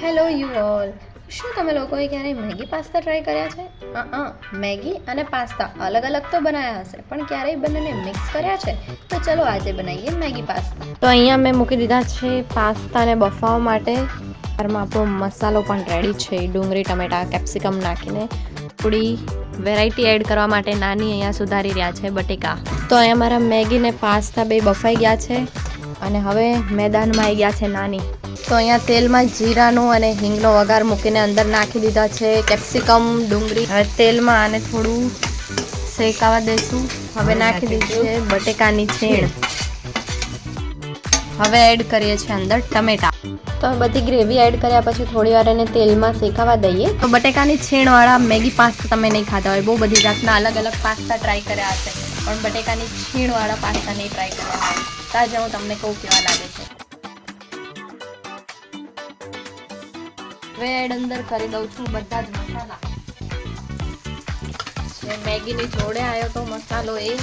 Hello you all. શું તમે લોકોએ ક્યારેય મેગી પાસ્તા ટ્રાય કર્યા છે? મેગી અને પાસ્તા અલગ અલગ તો બનાવ્યા હશે, પણ ક્યારેય બંનેને મિક્સ કર્યા છે? તો ચલો આજે બનાવીએ મેગી પાસ્તા. તો અહીંયા મેં મૂકી દીધા છે પાસ્તાને બફાવવા માટે. ઘરમાં આપણો મસાલો પણ રેડી છે. ડુંગળી, ટમેટા, કેપ્સિકમ નાખીને થોડી વેરાયટી એડ કરવા માટે નાની અહીંયા સુધારી રહ્યા છે બટેકા. તો અહીંયા મારા મેગી ને પાસ્તા બે બફાઈ ગયા છે અને હવે મેદાનમાં આવી ગયા છે નાની. તો અહીંયા તેલમાં જીરાનું અને હિંગનો વઘાર મૂકીને અંદર નાખી દીધા છે કેપ્સિકમ, ડુંગળી. હવે તેલમાં આને થોડું શેકાવા દઈશું. હવે નાખી દીધી છે બટેકાની છીણ. હવે એડ કરીએ છીએ અંદર ટમેટા. તો બધી ગ્રેવી એડ કર્યા પછી થોડી વાર એને તેલમાં શેકાવા દઈએ. તો બટેકાની છીણવાળા મેગી પાસ્તા તમે નહીં ખાતા હોય, બહુ બધી જાતના અલગ અલગ પાસ્તા ટ્રાય કર્યા હશે, પણ બટેકાની છીણવાળા પાસ્તા નહીં ટ્રાય કર્યા હોય. તો આજે હું તમને કહું કેવા લાગે છે. હવે એડ અંદર કરી દઉં છું બધા જ મસાલા. જે મેગીની જોડે આવ્યો તો મસાલો એ.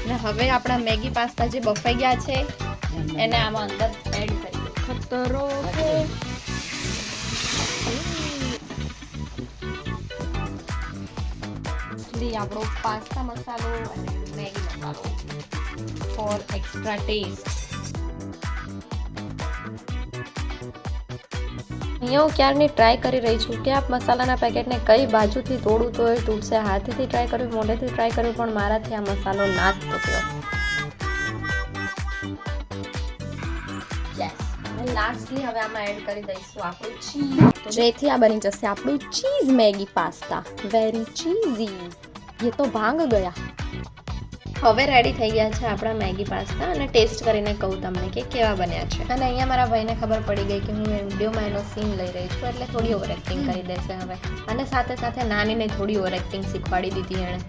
અને હવે આપણા મેગી પાસ્તા જે બફાઈ ગયા છે એને આમાં અંદર એડ કરી દઉં. ખતરો છે. આપણો પાસ્તા મસાલો અને મેગી મસાલો ફોર એક્સ્ટ્રા ટેસ્ટ. અહીંયા હું ક્યારની ટ્રાય કરી રહી છું કે આ મસાલાના પેકેટને કઈ બાજુથી તોડું તો એ તૂટશે. હાથેથી ટ્રાય કર્યું, મોઢેથી ટ્રાય કર્યું, પણ મારાથી આ મસાલો ના જ તૂટ્યો. લાસ્ટલી હવે આમાં એડ કરી દઈશું આપણું ચીઝ, જેથી આ બની જશે આપણું cheese Maggi pasta. Very cheesy. ये તો ભાંગ ગયા. હવે રેડી થઈ ગયા છે આપણા મેગી પાસ્તા અને ટેસ્ટ કરીને કહું તમને કે કેવા બન્યા છે. અને અહીંયા મારા ભાઈને ખબર પડી ગઈ કે હું વિડીયોમાં એનો સીન લઈ રહી છું, એટલે થોડી ઓવર એક્ટિંગ કરી દેશે હવે. અને સાથે સાથે નાનીને થોડી ઓવર એક્ટિંગ શીખવાડી દીધી એણે.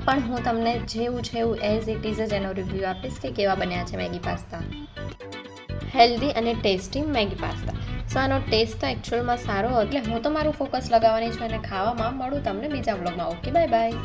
પણ હું તમને જેવું છે એવું એઝ ઇટ ઇઝ જ એનો રિવ્યૂ આપીશ કે કેવા બન્યા છે મેગી પાસ્તા. હેલ્ધી અને ટેસ્ટી મેગી પાસ્તા. સો આનો ટેસ્ટ તો એકચ્યુઅલમાં સારો હતો, એટલે હું તો મારું ફોકસ લગાવવાની છું અને ખાવામાં મળું તમને બીજા વ્લોગમાં. Okay, bye bye.